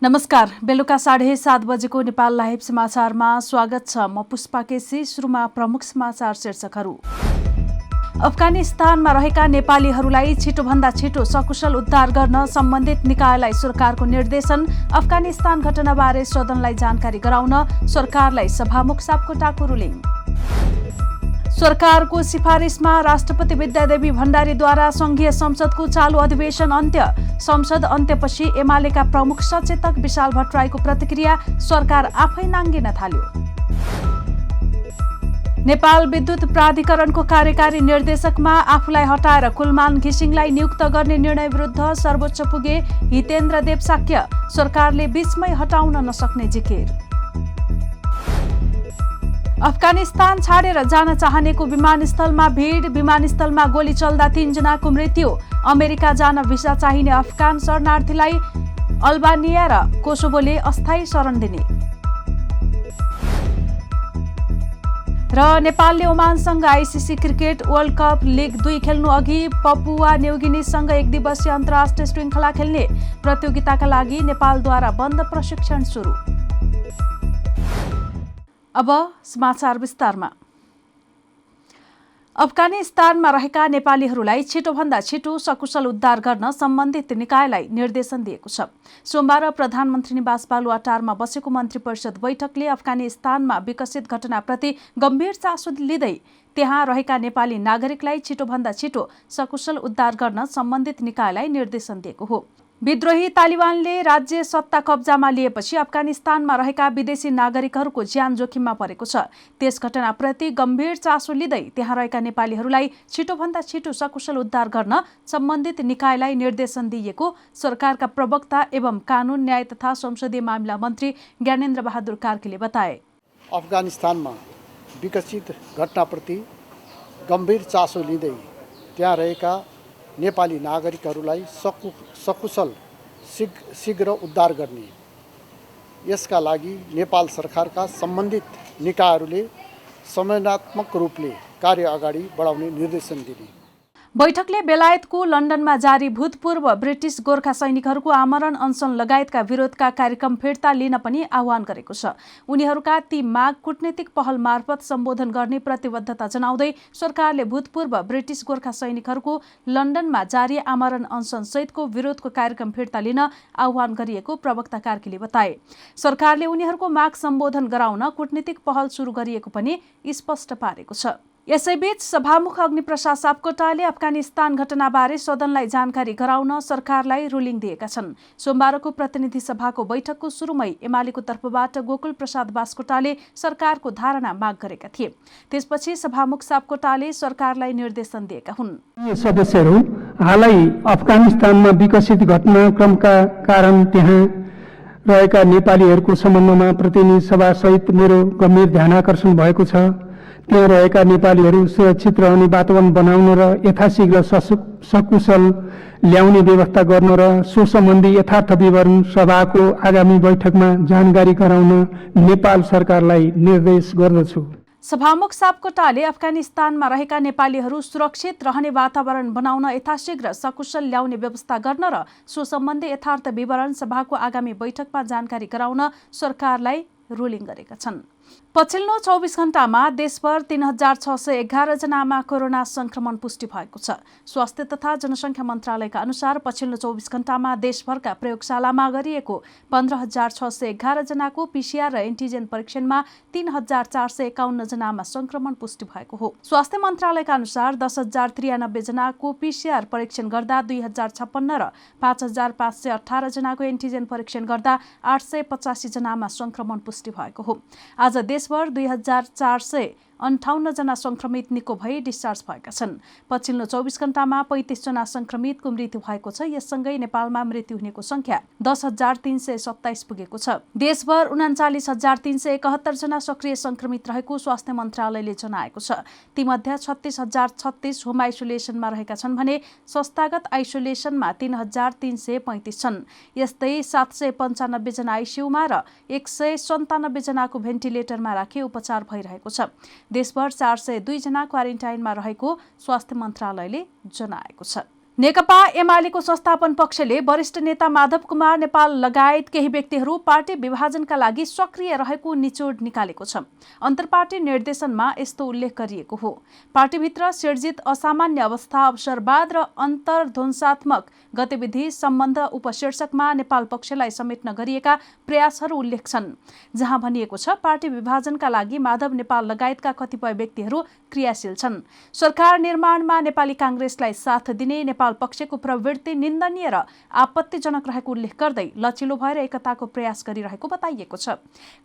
नमस्कार, बेलुका 7:30 बजेको नेपाल लाइभ समाचारमा स्वागत छ। म पुष्पा केसी। सुरुमा प्रमुख समाचार शीर्षकहरू। अफगानिस्तानमा रहेका नेपालीहरूलाई छिटोभन्दा छिटो सकुशल उद्धार गर्न सम्बन्धित निकायलाई सरकारको निर्देशन। अफगानिस्तान घटनाबारे सदनलाई जानकारी गराउन सरकारलाई सभामुख सापकोटाको रुलिङ। सरकारको सिफारिसमा राष्ट्रपति विद्यादेवी भण्डारीद्वारा संघीय संसदको चालु अधिवेशन अन्त्य। संसद अन्त्यपछि एमालेका प्रमुख सचेतक विशाल भट्टराईको प्रतिक्रिया, सरकार आफै नाङ्गिन थाल्यो। नेपाल विद्युत प्राधिकरणको कार्यकारी निर्देशकमा आफूलाई हटाएर कुलमान घिसिङलाई नियुक्त गर्ने निर्णय विरुद्ध सर्वोच्च पुगे हितेन्द्र देव साक्य। सरकारले बीचमै हटाउन नसक्ने जिकिर। अफगानिस्तान छाडेर जान चाहनेको विमानस्थलमा भिड। विमानस्थलमा गोली चल्दा 3 जनाको मृत्यु। अमेरिका जान भिसा चाहिने अफगान शरणार्थीलाई अल्बानिया र कोसोभोले अस्थायी शरण दिने। र नेपालले ओमानसँग ICC cricket world cup league 2 खेल्नु अघि पपुवा न्युगिनीसँग 1 दिवसीय अन्तर्राष्ट्रिय श्रृङ्खला खेल्ने। प्रतियोगिताका लागि नेपालद्वारा बन्द प्रशिक्षण सुरु। अब समाचार विस्तारमा। अफगानिस्तानमा रहेका नेपालीहरूलाई छिटोभन्दा छिटो सकुशल उद्धार गर्न सम्बन्धित निकायलाई निर्देशन दिएको छ। सोमबार प्रधानमन्त्री निवास बालुवाटारमा बसेको मन्त्री परिषद बैठकले अफगानिस्तानमा विकसित घटनाप्रति गम्भीर चासो लिँदै त्यहाँ रहेका नेपाली नागरिकलाई छिटोभन्दा छिटो सकुशल उद्धार गर्न सम्बन्धित निकायलाई निर्देशन दिएको हो। विद्रोही तालिबानले राज्य सत्ता कब्जामा लिएपछि अफगानिस्तानमा रहेका विदेशी नागरिकहरूको ज्यान जोखिममा परेको छ। त्यस घटनाप्रति गम्भीर चासो लिँदै त्यहाँ रहेका नेपालीहरूलाई छिटोभन्दा छिटो सकुशल उद्धार गर्न सम्बन्धित निकायलाई निर्देशन दिइएको सरकारका प्रवक्ता एवं कानून न्याय तथा संसदीय मामिला मन्त्री ज्ञानेन्द्र बहादुर कार्कीले बताए। अफगानिस्तानमा विकसित घटनाप्रति गम्भीर चासो लिँदै त्यहाँ रहेका नेपाली नागरिकहरूलाई सकुशल शीघ्र उद्धार गर्ने, यसका लागि नेपाल सरकारका सम्बन्धित निकायहरूले समन्वयात्मक रूपले कार्य अगाडि बढाउने निर्देशन दिने। बैठकले बेलायतको लन्डनमा जारी भूतपूर्व ब्रिटिस गोर्खा सैनिकहरूको आमरण अनसन लगायतका विरोधका कार्यक्रम फिर्ता लिन पनि आह्वान गरेको छ। उनीहरूका ती माग कूटनीतिक पहल मार्फत सम्बोधन गर्ने प्रतिबद्धता जनाउँदै सरकारले भूतपूर्व ब्रिटिस गोर्खा सैनिकहरूको लन्डनमा जारी आमरण अनसन सहितको विरोधको कार्यक्रम फिर्ता लिन आह्वान गरिएको प्रवक्ता कार्कीले बताए। सरकारले उनीहरूको माग सम्बोधन गराउन कूटनीतिक पहल सुरु गरिएको पनि स्पष्ट पारेको छ। यसैबीच सभामुख अग्निप्रसाद सापकोटाले अफगानिस्तान घटनाबारे सदनलाई जानकारी गराउन सरकारलाई रुलिङ दिएका छन्। सोमबारको प्रतिनिधि सभाको बैठकको सुरुमै एमालेको तर्फबाट गोकुल प्रसाद बास्कोटाले सरकारको धारणा माग गरेका थिए। त्यसपछि सभामुख सापकोटाले सरकारलाई निर्देशन दिएका हुन्। सदस्यहरू, हालै अफगानिस्तानमा विकसित घटनाक्रमका कारण त्यहाँ रहेका नेपालीहरूको सम्बन्धमा प्रतिनिधि सभा सहित मेरो गम्भीर ध्यानाकर्षण भएको छ। त्यहाँ रहेका नेपालीहरू सुरक्षित रहने वातावरण बनाउन र यथाशीघ्र सकुशल ल्याउने व्यवस्था गर्न र सो सम्बन्धी यथार्थ विवरण सभाको आगामी बैठकमा जानकारी गराउन नेपाल सरकारलाई निर्देश गर्दछु। सभामुख सापकोटाले अफगानिस्तानमा रहेका नेपालीहरू सुरक्षित रहने वातावरण बनाउन यथाशीघ्र सकुशल ल्याउने व्यवस्था गर्न र सो सम्बन्धी यथार्थ विवरण सभाको आगामी बैठकमा जानकारी गराउन सरकारलाई रुलिङ गरेका छन्। पछिल्लो 24 घण्टामा देशभर 3611 जनामा कोरोना संक्रमण पुष्टि भएको छ। स्वास्थ्य तथा जनसङ्ख्या मन्त्रालयका अनुसार पछिल्लो 24 घण्टामा देशभरका प्रयोगशालामा गरिएको 15611 जनाको पीसीआर र एन्टिजेन परीक्षणमा 3451 जनामा संक्रमण पुष्टि भएको हो। स्वास्थ्य मन्त्रालयका अनुसार 10093 जनाको पीसीआर परीक्षण गर्दा 2056 र 5518 जनाको एन्टिजेन परीक्षण गर्दा 885 जनामा संक्रमण पुष्टि भएको हो। आज देशभर 2458 जना संक्रमित निको भई डिस्चार्ज भएका छन्। पछिल्लो 24 घण्टामा 35 जना संक्रमितको मृत्यु भएको छ। यससँगै नेपालमा मृत्यु हुनेको संख्या 10,327 पुगेको छ। देशभर 39,371 जना सक्रिय संक्रमित रहेको स्वास्थ्य मन्त्रालयले जनाएको छ। तीमध्ये 36,036 होम आइसोलेसनमा रहेका छन् भने संस्थागत आइसोलेसनमा 3,335 छन्। यस्तै 795 जना आइसियुमा र 197 जनाको भेन्टिलेटरमा राखी उपचार भइरहेको छ। देशभर 402 जना क्वारेन्टाइनमा रहेको स्वास्थ्य मन्त्रालयले जनाएको छ। नेकपा एमालेको संस्थापन पक्षले वरिष्ठ नेता माधव कुमार नेपाल लगायत केही व्यक्तिहरू पार्टी विभाजनका लागि सक्रिय रहेको निचोड निकालेको छ। अन्तर्पार्टी निर्देशनमा यस्तो उल्लेख गरिएको हो। पार्टीभित्र सिर्जित असामान्य अवस्था, अवसरवाद र अन्तर्ध्वंसात्मक गतिविधि सम्बन्ध उपशीर्षकमा नेपाल पक्षलाई समेट्न गरिएका प्रयासहरू उल्लेख छन्, जहाँ भनिएको छ पार्टी विभाजनका लागि माधव नेपाल लगायतका कतिपय व्यक्तिहरू क्रियाशील छन्। सरकार निर्माणमा नेपाली कांग्रेसलाई साथ दिने नेपाल पक्षको प्रवृत्ति निन्दनीय र आपत्तिजनक रहेको उल्लेख गर्दै लचिलो भएर एकताको प्रयास गरिरहेको बताइएको छ।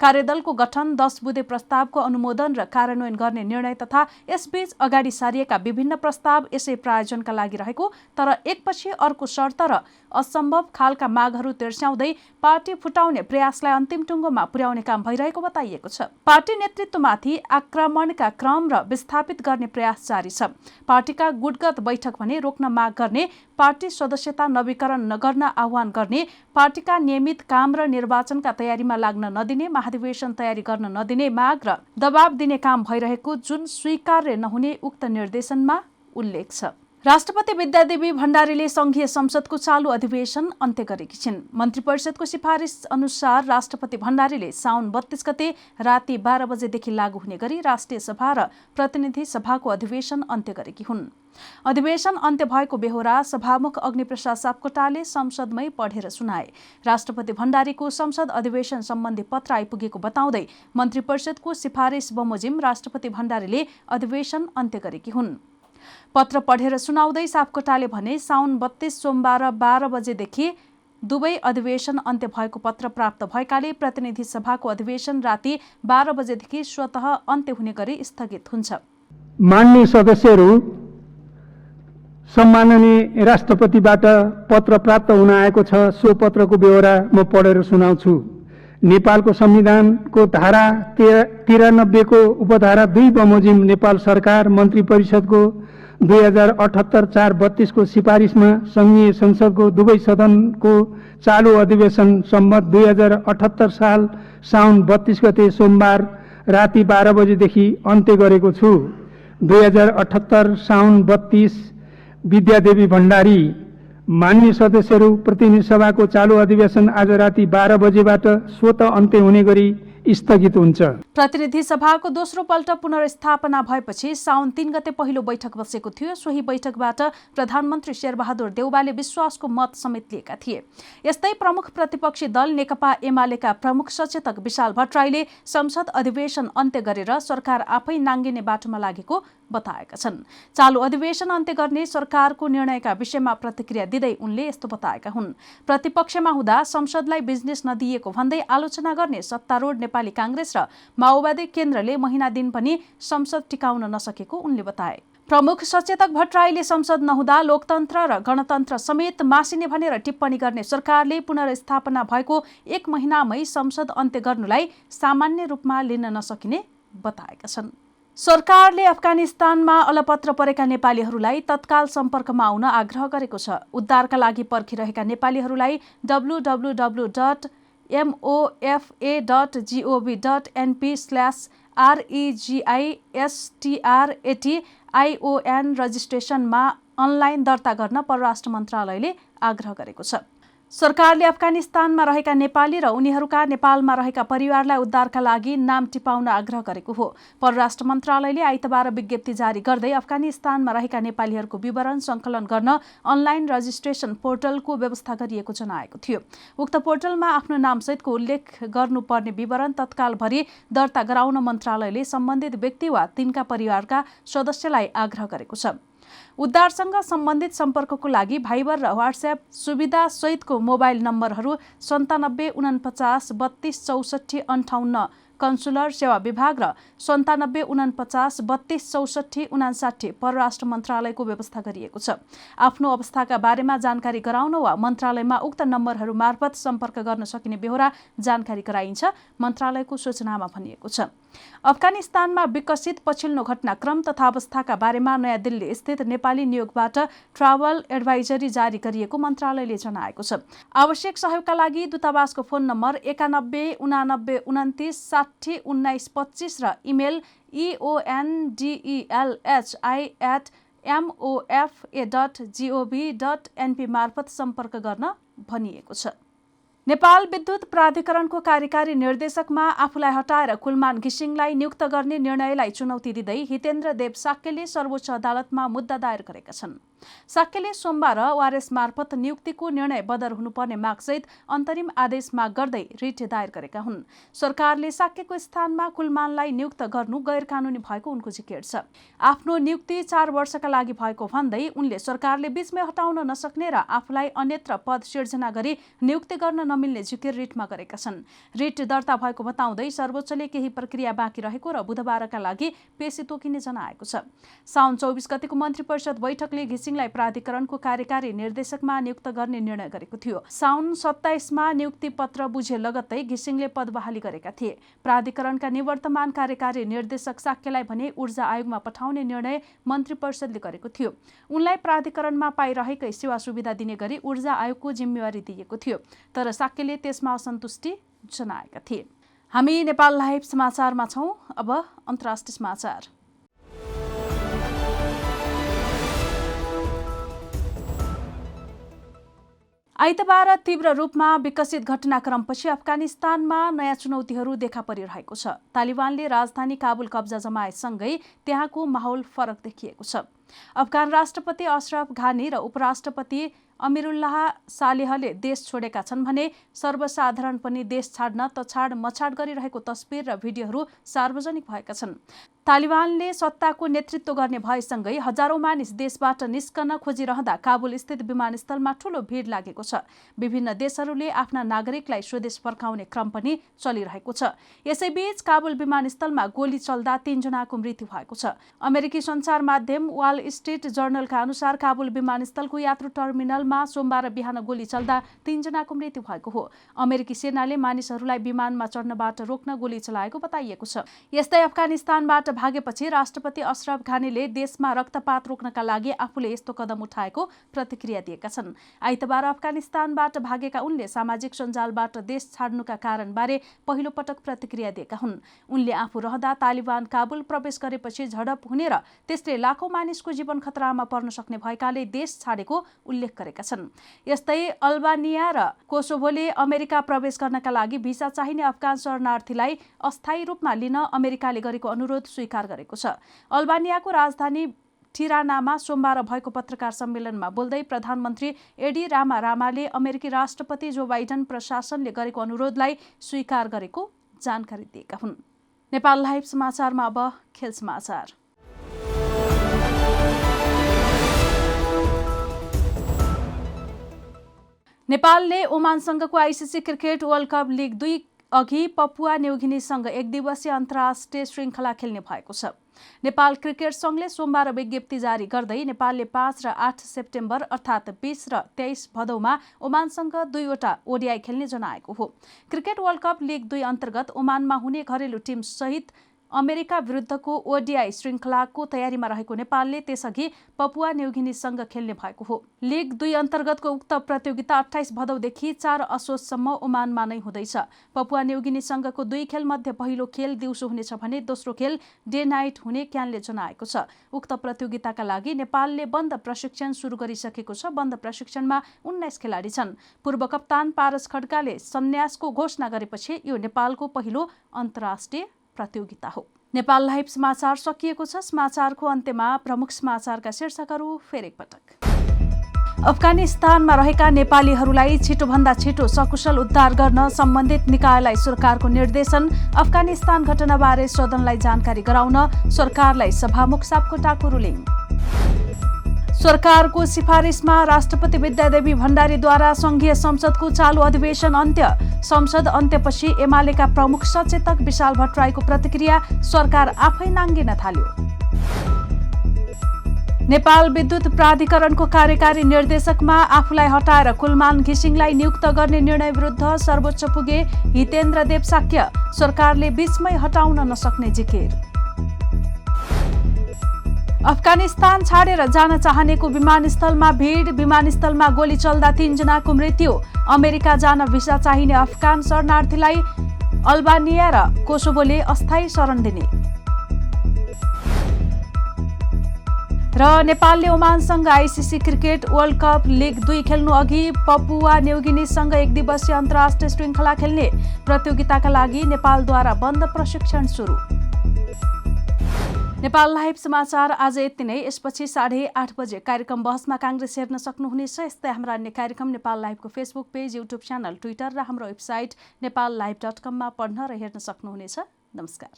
कार्यदलको गठन, 10 बुँदे प्रस्तावको अनुमोदन र कार्यान्वयन गर्ने निर्णय तथा यसबीच अगाडि सारिएका विभिन्न प्रस्ताव यसै प्रायोजनका लागि रहेको, तर एकपछि अर्को शर्त र असम्भव खालका मागहरू तिर्स्याउँदै पार्टी फुटाउने प्रयासलाई अन्तिम टुङ्गोमा पुर्याउने काम भइरहेको बताइएको छ। पार्टी नेतृत्वमाथि आक्रमणका क्रम र विस्थापित गर्ने प्रयास जारी छ। पार्टीका गुटगत बैठक भने रोक्न माग गर्ने, पार्टी सदस्यता नवीकरण नगर्न आह्वान गर्ने, पार्टीका नियमित काम र निर्वाचनका तयारीमा लाग्न नदिने, महाधिवेशन तयारी गर्न नदिने माग र दबाब दिने काम भइरहेको जुन स्वीकार्य नहुने उक्त निर्देशनमा उल्लेख छ। राष्ट्रपति विद्यादेवी भण्डारीले संघीय संसदको चालु अधिवेशन अन्त्य गरेकी छिन्। मन्त्री परिषदको सिफारिस अनुसार राष्ट्रपति भण्डारीले साउन 32 गते राति 12 बजेदेखि लागू हुने गरी राष्ट्रिय सभा र प्रतिनिधि सभाको अधिवेशन अन्त्य गरेकी हुन्। अधिवेशन अन्त्य भएको बेहोरा सभामुख अग्निप्रसाद सापकोटाले संसदमै पढेर सुनाए। राष्ट्रपति भण्डारीको संसद अधिवेशन सम्बन्धी पत्र आइपुगेको बताउँदै मन्त्री परिषदको सिफारिस बमोजिम राष्ट्रपति भण्डारीले अधिवेशन अन्त्य गरेकी हुन्। पत्र पढेर सुनाउँदै सापकोटाले भने साउन 32 सोमबार 12 बजेदेखि दुवै अधिवेशन अन्त्य भएको पत्र प्राप्त भएकाले प्रतिनिधि सभाको अधिवेशन राति 12 बजेदेखि स्वतः अन्त्य हुने गरी स्थगित हुन्छ। मान्य सदस्यहरू, सम्माननीय राष्ट्रपतिबाट पत्र प्राप्त हुन आएको छ। सो पत्रको बेहोरा म पढेर सुनाउँछु। नेपालको संविधानको धारा 93 को उपधारा 2 बमोजिम नेपाल सरकार मन्त्री परिषदको 2078-4-32 को सिफारिसमा संघीय संसदको दुवै सदनको चालु अधिवेशन सम्मत 2078 साल साउन 32 गते सोमबार राति 12 बजेदेखि अन्त्य गरेको छु। 2078 साउन 32 विद्यादेवी भण्डारी। मान्य सदस्यहरू, प्रतिनिधि सभाको चालु अधिवेशन आज राति 12 बजेबाट स्वतः अन्त्य हुने गरी स्थगित हुन्छ। प्रतिनिधि सभाको दोस्रो पल्ट पुनर्स्थापना भएपछि साउन 3 गते पहिलो बैठक बसेको थियो। सोही बैठकबाट प्रधानमन्त्री शेरबहादुर देउवाले विश्वासको मत समेत लिएका थिए। यस्तै प्रमुख प्रतिपक्षी दल नेकपा एमालेका प्रमुख सचेतक विशाल भट्टराईले संसद अधिवेशन अन्त्य गरेर सरकार आफै नाङ्गिने बाटोमा लागेको बताएका छन्। चालु अधिवेशन अन्त्य गर्ने सरकारको निर्णयका विषयमा प्रतिक्रिया दिँदै उनले यस्तो बताएका हुन्। प्रतिपक्षमा हुँदा संसदलाई बिजनेस नदिएको भन्दै आलोचना गर्ने सत्तारूढ नेपाली कांग्रेस र माओवादी केन्द्रले महिना दिन पनि संसद टिकाउन नसकेको उनले बताए। प्रमुख सचेतक भट्टराईले संसद नहुँदा लोकतन्त्र र गणतन्त्र समेत मासिने भनेर टिप्पणी गर्ने सरकारले पुनर्स्थापना भएको 1 महिनामै संसद अन्त्य गर्नुलाई सामान्य रूपमा लिन नसकिने बताएका छन्। सरकारले अफगानिस्तानमा अलपत्र परेका नेपालीहरूलाई तत्काल सम्पर्कमा आउन आग्रह गरेको छ। उद्धारका लागि पर्खिरहेका नेपालीहरूलाई www.mofa.gov.np/REGISTRATION रजिस्ट्रेसनमा अनलाइन दर्ता गर्न परराष्ट्र मन्त्रालयले आग्रह गरेको छ। सरकारले अफगानिस्तानमा रहेका नेपाली र उनीहरूका नेपालमा रहेका परिवारलाई उद्धारका लागि नाम टिपाउन आग्रह गरेको हो। परराष्ट्र मन्त्रालयले आइतबार विज्ञप्ति जारी गर्दै अफगानिस्तानमा रहेका नेपालीहरूको विवरण सङ्कलन गर्न अनलाइन रजिस्ट्रेसन पोर्टलको व्यवस्था गरिएको जनाएको थियो। उक्त पोर्टलमा आफ्नो नामसहितको उल्लेख गर्नुपर्ने विवरण तत्कालभरि दर्ता गराउन मन्त्रालयले सम्बन्धित व्यक्ति वा तिनका परिवारका सदस्यलाई आग्रह गरेको छ। उद्धारसँग सम्बन्धित सम्पर्कको लागि भाइबर र व्हाट्सएप सुविधा सहितको मोबाइल नम्बरहरू 97 49 32 64 58 कन्सुलर सेवा विभाग र 97 49 32 64 59 परराष्ट्र मन्त्रालयको व्यवस्था गरिएको छ। आफ्नो अवस्थाका बारेमा जानकारी गराउन वा मन्त्रालयमा उक्त नम्बरहरू मार्फत सम्पर्क गर्न सकिने बेहोरा जानकारी गराइन्छ, मन्त्रालयको सूचनामा भनिएको छ। अफगानिस्तानमा विकसित पछिल्लो घटनाक्रम तथा अवस्थाका बारेमा नयाँ दिल्ली स्थित नेपाली नियोगबाट ट्राभल एडभाइजरी जारी गरिएको मन्त्रालयले जनाएको छ। आवश्यक सहयोगका लागि दूतावासको फोन नम्बर 91 89 29 60 19 25 र इमेल eondelhi mofa.gov.np मार्फत सम्पर्क गर्न भनिएको छ। नेपाल विद्युत प्राधिकरणको कार्यकारी निर्देशकमा आफूलाई हटाएर कुलमान घिसिङलाई नियुक्त गर्ने निर्णयलाई चुनौती दिँदै हितेन्द्र देव साक्यले सर्वोच्च अदालतमा मुद्दा दायर गरेका छन्। साक्यले सोमबार ओआरएस मार्फत नियुक्तिको निर्णय बदर हुनुपर्ने मागसहित अन्तरिम आदेश माग गर्दै रिट दायर गरेका हुन्। सरकारले साक्यको स्थानमा कुलमानलाई नियुक्त गर्नु गैर कानुनी भएको उनको जिकिर छ। आफ्नो नियुक्ति 4 वर्षका लागि भएको भन्दै उनले सरकारले बीचमै हटाउन नसक्ने र आफूलाई अन्यत्र पद सिर्जना गरी नियुक्ति गर्न नमिल्ने जिकिर रिटमा गरेका छन्। रिट दर्ता भएको बताउँदै सर्वोच्चले केही प्रक्रिया बाँकी रहेको र बुधबारका लागि पेशी तोकिने जनाएको छ। साउन 24 गतेको मन्त्री परिषद बैठकले घिसिङलाई प्राधिकरणको कार्यकारी निर्देशकमा नियुक्त गर्ने निर्णय गरेको थियो। साउन 27 मा नियुक्ति पत्र बुझे लगत्तै घिसिङले पद बहाली गरेका थिए। प्राधिकरणका निवर्तमान कार्यकारी निर्देशक साक्यलाई भने ऊर्जा आयोगमा पठाउने निर्णय मन्त्री परिषदले गरेको थियो। उनलाई प्राधिकरणमा पाइरहेकै सेवा सुविधा दिने गरी ऊर्जा आयोगको जिम्मेवारी दिएको थियो, तर साक्यले त्यसमा असन्तुष्टि जनाएका थिए। हामी नेपाल लाइभ समाचारमा छौं। अब अन्तर्राष्ट्रिय समाचार। आइतबार तीव्र रूपमा विकसित घटनाक्रमपछि अफगानिस्तानमा नयाँ चुनौतीहरू देखा परिरहेको छ। तालिबानले राजधानी काबुल कब्जा जमाएसँगै त्यहाँको माहौल फरक देखिएको छ। अफगान राष्ट्रपति अशरफ घानी र उपराष्ट्रपति अमिरुल्लाह सालेहले देश छोडेका छन् भने सर्वसाधारण पनि देश छाड्न तछाड मछाड गरिरहेको तस्बिर र भिडियोहरू सार्वजनिक भएका छन्। तालिबानले सत्ताको नेतृत्व गर्ने भएसँगै हजारौं मानिस देशबाट निस्कन खोजिरहँदा काबुल स्थित विमानस्थलमा ठूलो भिड लागेको छ। विभिन्न देशहरूले आफ्ना नागरिकलाई स्वदेश फर्काउने क्रम पनि चलिरहेको छ। यसैबीच काबुल विमानस्थलमा गोली चल्दा 3 जनाको मृत्यु भएको छ। अमेरिकी सञ्चार माध्यम वाल स्ट्रिट जर्नलका अनुसार काबुल विमानस्थलको यात्रु टर्मिनलमा सोमबार बिहान गोली चल्दा 3 जनाको मृत्यु भएको हो। अमेरिकी सेनाले मानिसहरूलाई विमानमा चढ्नबाट रोक्न गोली चलाएको बताइएको छ। यस्तै अफगानिस्तानबाट भागेपछि राष्ट्रपति अशरफ घानीले देशमा रक्तपात रोक्नका लागि आफूले यस्तो कदम उठाएको प्रतिक्रिया दिएका छन्। आइतबार अफगानिस्तानबाट भागेका उनले सामाजिक सञ्जालबाट देश छाड्नुका कारणबारे पहिलो पटक प्रतिक्रिया दिएका हुन्। उनले आफू रहँदा तालिबान काबुल प्रवेश गरेपछि झडप हुने र त्यसले लाखौं मानिसको जीवन खतरामा पर्न सक्ने भएकाले देश छाडेको उल्लेख गरेका छन्। यस्तै अल्बानिया र कोसोभोले अमेरिका प्रवेश गर्नका लागि भिसा चाहिने अफगान शरणार्थीलाई अस्थायी रूपमा लिन अमेरिकाले गरेको अनुरोध स्वीकार गरेको छ। अल्बानियाको राजधानी टिरानामा सोमबार भएको पत्रकार सम्मेलनमा बोल्दै प्रधानमन्त्री एडी रामा रामाले अमेरिकी राष्ट्रपति जो बाइडेन प्रशासनले गरेको अनुरोधलाई स्वीकार गरेको जानकारी दिएका हुन्। नेपाल लाइभ समाचारमा अब खेल समाचार। नेपालले ओमानसँगको ICC cricket world cup league 2 अघि पपुवा न्युगिनीसँग 1 दिवसीय अन्तर्राष्ट्रिय श्रृङ्खला खेल्ने भएको छ। नेपाल क्रिकेट संघले सोमबार विज्ञप्ति जारी गर्दै नेपालले 5 र 8 सेप्टेम्बर अर्थात् 20 र 23 भदौमा ओमानसँग 2 वटा ओडिआई खेल्ने जनाएको हो। क्रिकेट वर्ल्ड कप लिग 2 अन्तर्गत ओमानमा हुने घरेलु टिम सहित अमेरिका विरुद्धको ओडिआई श्रृङ्खलाको तयारीमा रहेको नेपालले त्यसअघि पपुवा न्युगिनीसँग खेल्ने भएको हो। लिग 2 अन्तर्गतको उक्त प्रतियोगिता 28 भदौदेखि 4 असोजसम्म ओमानमा नै हुँदैछ। पपुवा न्युगिनीसँगको 2 खेल मध्ये पहिलो खेल दिउँसो हुनेछ भने दोस्रो खेल डे नाइट हुने क्यानले जनाएको छ। उक्त प्रतियोगिताका लागि नेपालले बन्द प्रशिक्षण सुरु गरिसकेको छ। बन्द प्रशिक्षणमा 19 खेलाडी छन्। पूर्व कप्तान पारस खड्काले सन्यासको घोषणा गरेपछि यो नेपालको पहिलो अन्तर्राष्ट्रिय प्रतियोगिता हो। नेपाल लाइभ समाचार सकिएको छ। समाचारको अन्त्यमा प्रमुख समाचारका शीर्षकहरू फेरि एकपटक। अफगानिस्तानमा रहेका नेपालीहरूलाई छिटोभन्दा छिटो सकुशल उद्धार गर्न सम्बन्धित निकायलाई सरकारको निर्देशन। अफगानिस्तान घटनाबारे सदनलाई जानकारी गराउन सरकारलाई सभामुख सापकोटाको रुलिङ। सरकारको सिफारिसमा राष्ट्रपति विद्यादेवी भण्डारीद्वारा संघीय संसदको चालु अधिवेशन अन्त्य। संसद अन्त्यपछि एमालेका प्रमुख सचेतक विशाल भट्टराईको प्रतिक्रिया, सरकार आफै नाङ्गिन थाल्यो। नेपाल विद्युत प्राधिकरणको कार्यकारी निर्देशकमा आफूलाई हटाएर कुलमान घिसिङलाई नियुक्त गर्ने निर्णय विरुद्ध सर्वोच्च पुगे हितेन्द्र देव साक्य। सरकारले बीचमै हटाउन नसक्ने जिकिर। अफगानिस्तान छाडेर जान चाहनेको विमानस्थलमा भिड। विमानस्थलमा गोली चल्दा 3 जनाको मृत्यु। अमेरिका जान भिसा चाहिने अफगान शरणार्थीलाई अल्बानिया र कोसोभोले अस्थायी शरण दिने। र नेपालले ओमानसँग ICC cricket world cup league 2 खेल्नु अघि पपुवा न्युगिनीसँग 1 दिवसीय अन्तर्राष्ट्रिय श्रृङ्खला खेल्ने प्रतियोगिताका लागि नेपालद्वारा बन्द प्रशिक्षण सुरु। नेपाल लाइभ समाचार आज यति नै। यसपछि 8:30 बजे कार्यक्रम बहसमा काङ्ग्रेस हेर्न सक्नुहुनेछ। यस्तै हाम्रा अन्य कार्यक्रम नेपाल लाइभको Facebook page, YouTube channel, Twitter र हाम्रो वेबसाइट नेपाललाइभ.com मा पढ्न र हेर्न सक्नुहुनेछ। नमस्कार।